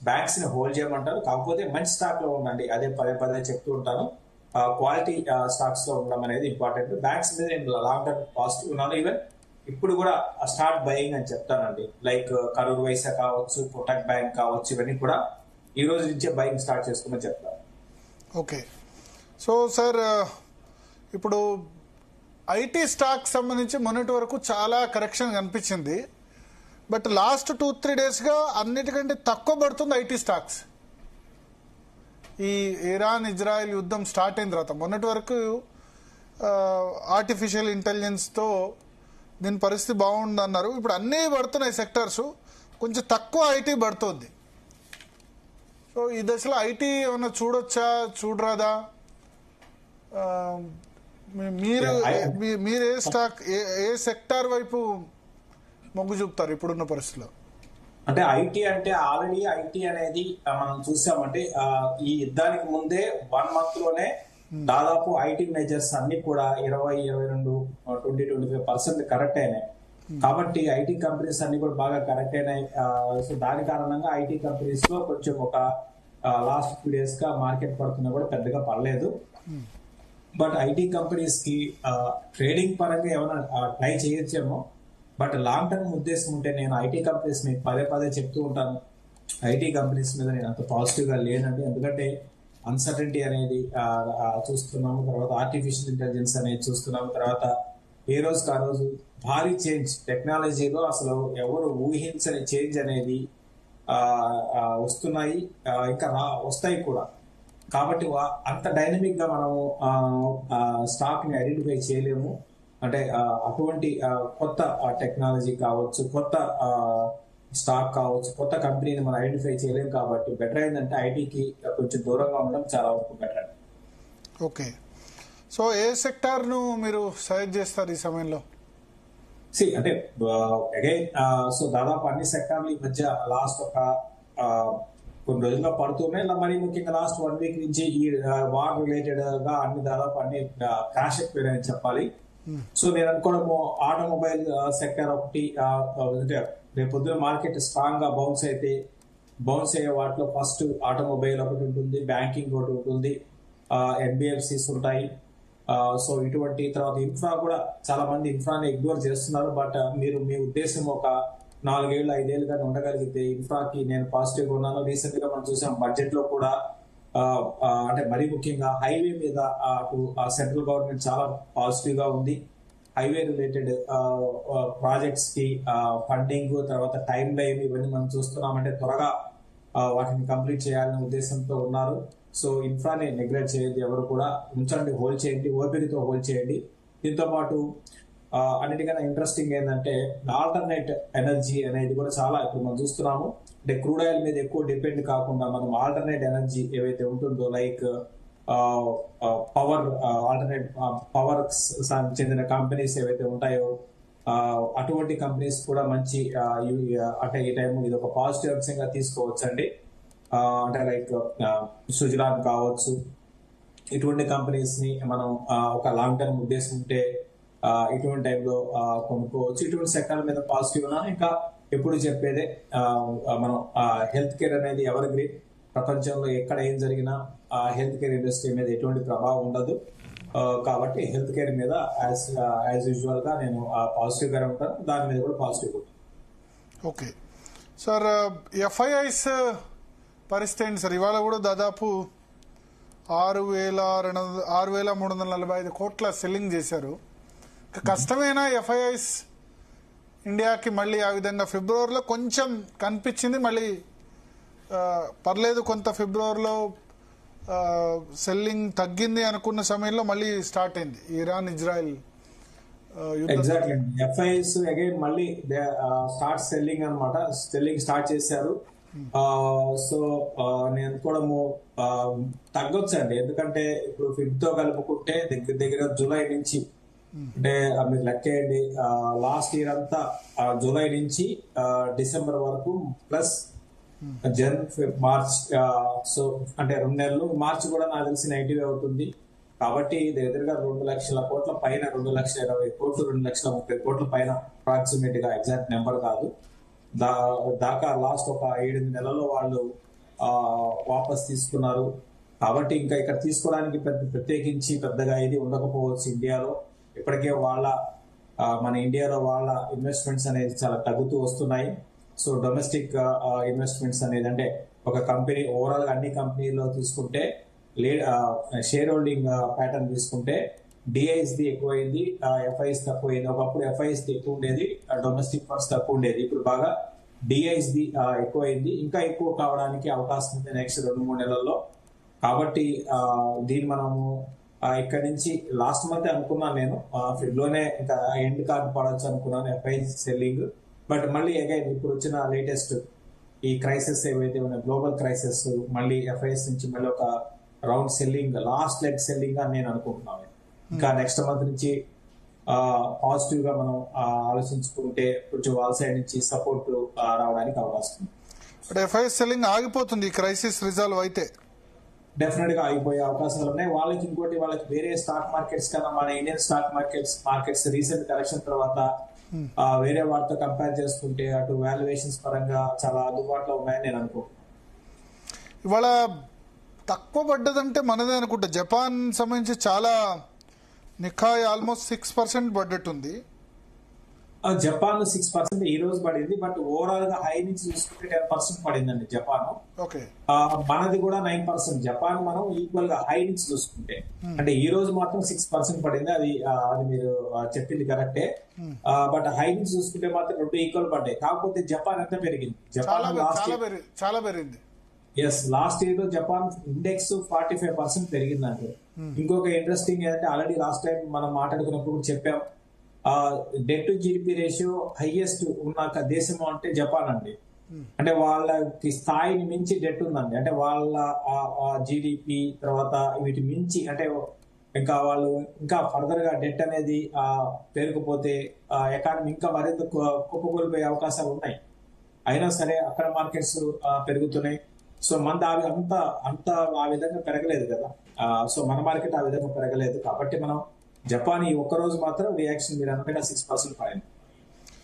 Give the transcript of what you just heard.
Banks ని hold చేయమంటారు. కాకపోతే మంచి స్టాక్ లో ఉండండి, అదే పదే పదే చెప్తూ ఉంటాను. క్వాలిటీ స్టాక్స్ లో ఉండడం అనేది ఇంపార్టెంట్. బ్యాంక్స్ మీద నేను లాంగ్ టర్మ్ పాజిటివ్ ఉన్నాను. ఈవెన్ ఇప్పుడు కూడా స్టార్ట్ బయింగ్ అని చెప్తానండి. లైక్ కరూర్ వైశ్య కావచ్చు, కోటక్ బ్యాంక్ కావచ్చు, ఇవన్నీ కూడా ఈ రోజు నుంచే బయింగ్ స్టార్ట్ చేసుకోమని చెప్తాను. ఓకే. సో సార్, ఇప్పుడు ఐటీ స్టాక్ సంబంధించి మొన్నటి వరకు చాలా కరెక్షన్ కనిపించింది. బట్ లాస్ట్ 2-3 డేస్గా అన్నిటికంటే తక్కువ పడుతుంది ఐటీ స్టాక్స్. ఈ ఇరాన్ ఇజ్రాయెల్ యుద్ధం స్టార్ట్ అయిన తర్వాత మొన్నటి వరకు ఆర్టిఫిషియల్ ఇంటెలిజెన్స్తో దీని పరిస్థితి బాగుందన్నారు. ఇప్పుడు అన్నీ పడుతున్నాయి సెక్టర్స్, కొంచెం తక్కువ ఐటీ పడుతుంది. సో ఈ దశలో ఐటీ ఏమన్నా చూడొచ్చా, చూడరాదా? మీరు ఏ స్టాక్, ఏ సెక్టార్ వైపు మొగ్గు చూపుతారు ఇప్పుడున్న పరిస్థితిలో? అంటే ఐటీ అంటే ఆల్రెడీ ఐటీ అనేది మనం చూసామంటే ఈ యుద్ధానికి ముందే 1 month లోనే దాదాపు ఐటీ మేజర్స్ అన్ని కూడా 20-22-25% కరెక్ట్ అయినాయి. కాబట్టి ఐటీ కంపెనీస్ అన్ని కూడా బాగా కరెక్ట్ అయినాయి. సో దాని కారణంగా ఐటీ కంపెనీస్ లో కొంచెం ఒక లాస్ట్ 2 days గా మార్కెట్ పడుతున్నా కూడా పెద్దగా పడలేదు. బట్ ఐటీ కంపెనీస్ కి ట్రేడింగ్ పరంగా ఏమైనా ట్రై చేయొచ్చేమో. బట్ లాంగ్ టర్మ్ ఉద్దేశం ఉంటే నేను ఐటీ కంపెనీస్ ని పదే పదే చెప్తూ ఉంటాను. ఐటీ కంపెనీస్ మీద నేను అంత పాజిటివ్ గా లేనండి. ఎందుకంటే అన్సర్టనిటీ అనేది చూస్తున్నాము, తర్వాత ఆర్టిఫిషియల్ ఇంటెలిజెన్స్ అనేది చూస్తున్నాము, తర్వాత ఏ రోజుకి ఆ రోజు భారీ చేంజ్ టెక్నాలజీలో అసలు ఎవరు ఊహించని చేంజ్ అనేది వస్తున్నాయి, ఇంకా వస్తాయి కూడా. కాబట్టి అంత డైనమిక్ గా మనము స్టాక్ ని ఐడెంటిఫై చేయలేము. అంటే అటువంటి కొత్త టెక్నాలజీ కావచ్చు, కొత్త స్టాక్ కావచ్చు, కొత్త కంపెనీని మనం ఐడెంటిఫై చేయలేము. కాబట్టి బెటర్ ఏంటంటే ఐటీకి కొంచెం దూరంగా ఉండడం చాలా వరకు బెటర్. ఓకే. సో ఏ సెక్టార్ ను మీరు సజెస్ట్ చేస్తారు ఈ సమయంలో? అంటే అగైన్ సో దాదాపు అన్ని సెక్టార్లు ఈ మధ్య లాస్ట్ ఒక కొన్ని రోజుల్లో పడుతున్నాయి. మరి ముఖ్యంగా లాస్ట్ 1 week నుంచి ఈ వార్ రిలేటెడ్ గా అన్ని దాదాపు అన్ని క్రాష్ అయిపోయాయని చెప్పాలి. సో నేను అనుకోవడము ఆటోమొబైల్ సెక్టర్ ఒకటి, రేపు పొద్దున మార్కెట్ స్ట్రాంగ్ గా బౌన్స్ అయ్యే వాటిలో ఫస్ట్ ఆటోమొబైల్ ఒకటి ఉంటుంది, బ్యాంకింగ్ ఒకటి ఉంటుంది, ఎన్బిఎఫ్సిస్ ఉంటాయి. సో ఇటువంటి తర్వాత ఇన్ఫ్రా కూడా చాలా మంది ఇన్ఫ్రాని ఇగ్నోర్ చేస్తున్నారు. బట్ మీరు మీ ఉద్దేశం ఒక 4-5 ఏళ్ళుగా ఉండగలిగితే ఇన్ఫ్రాకి నేను పాజిటివ్ గా ఉన్నాను. రీసెంట్ గా మనం చూసాం బడ్జెట్ లో కూడా అంటే మరీ ముఖ్యంగా హైవే మీద అటు సెంట్రల్ గవర్నమెంట్ చాలా పాజిటివ్ గా ఉంది. హైవే రిలేటెడ్ ప్రాజెక్ట్స్ కి ఫండింగ్, తర్వాత టైం లైన్ ఇవన్నీ మనం చూస్తున్నామంటే త్వరగా వాటిని కంప్లీట్ చేయాలనే ఉద్దేశంతో ఉన్నారు. సో ఇన్ఫ్రాని నెగ్లెక్ట్ చేయొద్దు, ఎవరు కూడా ఉంచండి, హోల్డ్ చేయండి, ఓపికతో హోల్డ్ చేయండి. దీంతో పాటు అన్నిటికన్నా ఇంట్రెస్టింగ్ ఏంటంటే ఆల్టర్నేట్ ఎనర్జీ అనేది కూడా చాలా ఇప్పుడు మనం చూస్తున్నాము. అంటే క్రూడ్ ఆయిల్ మీద ఎక్కువ డిపెండ్ కాకుండా మనం ఆల్టర్నేట్ ఎనర్జీ ఏవైతే ఉంటుందో, లైక్ ఆల్టర్నేట్ పవర్ చెందిన కంపెనీస్ ఏవైతే ఉంటాయో అటువంటి కంపెనీస్ కూడా మంచి అంటే ఈ టైం ఇది ఒక పాజిటివ్ అంశంగా తీసుకోవచ్చండి. అంటే లైక్ సుజలాన్ కావచ్చు, ఇటువంటి కంపెనీస్ ని మనం ఒక లాంగ్ టర్మ్ ఉద్దేశం ఉంటే ఇటువంటి టైంలో కొనుక్కోవచ్చు. ఇటువంటి సెక్టర్ మీద పాజిటివ్ ఉన్నాను. ఇంకా ఎప్పుడు చెప్పేదే మనం హెల్త్ కేర్ అనేది ఎవర్ గ్రీన్. ప్రపంచంలో ఎక్కడ ఏం జరిగినా హెల్త్ కేర్ ఇండస్ట్రీ మీద ఎటువంటి ప్రభావం ఉండదు. కాబట్టి హెల్త్ కేర్ మీద యాజ్ యూజువల్ గా నేను పాజిటివ్ గానే ఉంటాను, దాని మీద కూడా పాజిటివ్ ఉంటాను. ఓకే సార్, ఎఫ్ఐఐస్ పరిస్థితి ఏంటి సార్? ఇవాళ కూడా దాదాపు 6,345 కోట్ల సెల్లింగ్ చేశారు. కష్టమేనా ఎఫ్ఐఐస్ ఇండియాకి మళ్ళీ ఆ విధంగా? ఫిబ్రవరిలో కొంచెం కనిపించింది, మళ్ళీ పర్లేదు, కొంత ఫిబ్రవరిలో సెల్లింగ్ తగ్గింది అనుకున్న సమయంలో మళ్ళీ స్టార్ట్ అయింది Iran Israel exactly. FIs again మళ్ళీ స్టార్ట్ సెల్లింగ్ అనమాట, సెల్లింగ్ స్టార్ట్ చేశారు. సో నేను అనుకోవడము తగ్గొచ్చండి. ఎందుకంటే ఇప్పుడు ఫిబ్ తో కలుపుకుంటే దగ్గర దగ్గర జూలై నుంచి, అంటే మీరు లెక్కేయండి, లాస్ట్ ఇయర్ అంతా జూలై నుంచి డిసెంబర్ వరకు ప్లస్ జన్ మార్చ్, సో అంటే 2 నెలలు. మార్చ్ కూడా నాకు తెలిసి నెగిటివ్ అవుతుంది. కాబట్టి దగ్గరగా 2 లక్షల కోట్ల పైన, 2,20,000 కోట్లు, 2,30,000 కోట్ల పైన అప్రాక్సిమేట్ గా, ఎగ్జాక్ట్ నెంబర్ కాదు, దాకా లాస్ట్ ఒక 7-8 నెలల్లో వాళ్ళు వాపస్ తీసుకున్నారు. కాబట్టి ఇంకా ఇక్కడ తీసుకోవడానికి ప్రత్యేకించి పెద్దగా ఇది ఉండకపోవచ్చు ఇండియాలో. ఇప్పటికే మన ఇండియాలో వాళ్ళ ఇన్వెస్ట్మెంట్స్ అనేది చాలా తగ్గుతూ వస్తున్నాయి. సో డొమెస్టిక్ ఇన్వెస్ట్మెంట్స్ అనేది అంటే ఒక కంపెనీ ఓవరాల్ అన్ని కంపెనీలో తీసుకుంటే షేర్ హోల్డింగ్ ప్యాటర్న్ తీసుకుంటే డిఐఎస్ది ఎక్కువైంది, ఎఫ్ఐఎస్ తక్కువైంది. ఒకప్పుడు ఎఫ్ఐఎస్ది ఎక్కువ ఉండేది, డొమెస్టిక్ ఫండ్స్ తక్కువ ఉండేది. ఇప్పుడు బాగా డిఐఎస్ది ఎక్కువైంది. ఇంకా ఎక్కువ కావడానికి అవకాశం ఉంది నెక్స్ట్ 2-3 నెలల్లో. కాబట్టి దీన్ని మనము ఇక్కడ నుంచి లాస్ట్ మంత్ అనుకున్నాను నేను, ఫిబ్లోనే ఇంకా ఎండ్ కార్డ్ పడవచ్చు అనుకున్నాను ఎఫ్ఐఎస్ సెల్లింగ్. బట్ మళ్ళీ అగైన్ ఇప్పుడు వచ్చిన లేటెస్ట్ ఈ క్రైసిస్ ఏవైతే ఉన్నాయి, గ్లోబల్ క్రైసిస్, మళ్ళీ ఎఫ్ఐఎస్ నుంచి మళ్ళీ ఒక round selling, last leg selling అని నేను అనుకుంటున్నాను. ఇంకా నెక్స్ట్ మంత్ నుంచి పాజిటివ్ గా మనం ఆలోచించుకుంటే కొంచెం వాళ్ళ సైడ్ నుంచి సపోర్ట్ రావడానికి అవకాశం ఉంది. బట్ ఎఫ్ఐఎస్ సెల్లింగ్ ఆగిపోతుంది ఈ క్రైసిస్ రిజాల్వ్ అయితే? డెఫినెట్ గా ఆగిపోయే అవకాశాలు ఉన్నాయి. వాళ్ళకి వేరే స్టాక్ మార్కెట్స్ కన్నా మన Indian stock markets recent correction తర్వాత వేరే వాటితో కంపేర్ చేసుకుంటే అటు వాల్యుయేషన్స్ పరంగా చాలా అందుబాటులో ఉన్నాయని నేను అనుకుంటున్నాను. ఇవాళ తక్కువ పడ్డదంటే మనదే అనుకుంటా. జపాన్ సంబంధించి చాలా నిఖాయ్ ఆల్మోస్ట్ 6% పడ్డట్టు ఉంది. జపాన్ 6% ఈ రోజు పడింది. బట్ ఓవరాల్ గా హై నుంచి చూసుకుంటే 10% పడిందండి జపాన్. మనది కూడా 9%. జపాన్ మనం ఈక్వల్ గా హై నుంచి చూసుకుంటే అంటే ఈ రోజు మాత్రం 6% పడింది. అది మీరు చెప్పింది కరెక్టే. బట్ హై నుంచి చూసుకుంటే మాత్రం 2 ఈక్వల్ పడ్డాయి. కాకపోతే జపాన్ ఎంత పెరిగింది? జపాన్ చాలా పెరిగింది. ఎస్, లాస్ట్ ఇయర్ లో జపాన్ ఇండెక్స్ 45% పెరిగిందంటే. ఇంకొక ఇంట్రెస్టింగ్ ఏంటంటే ఆల్రెడీ లాస్ట్ టైం మనం మాట్లాడుకున్నప్పుడు కూడా చెప్పాం, debt to GDP ratio highest ఉన్న దేశం అంటే జపాన్ అండి. అంటే వాళ్ళకి స్థాయిని మించి డెట్ ఉందండి. అంటే వాళ్ళ జీడిపి తర్వాత వీటి మించి అంటే ఇంకా వాళ్ళు ఇంకా ఫర్దర్ గా డెట్ అనేది పేరుకుపోతే ఎకానమీ ఇంకా మరింత కుప్పకూలిపోయే అవకాశాలు ఉన్నాయి. అయినా సరే అక్కడ మార్కెట్స్ పెరుగుతున్నాయి. సో మనది అంత ఆ విధంగా పెరగలేదు కదా. సో మన మార్కెట్ ఆ విధంగా పెరగలేదు. కాబట్టి మనం జపాన్ ఈ ఒక్క రోజు మాత్రం రియాక్షన్ మీరు అనుకున్న 6% పడింది.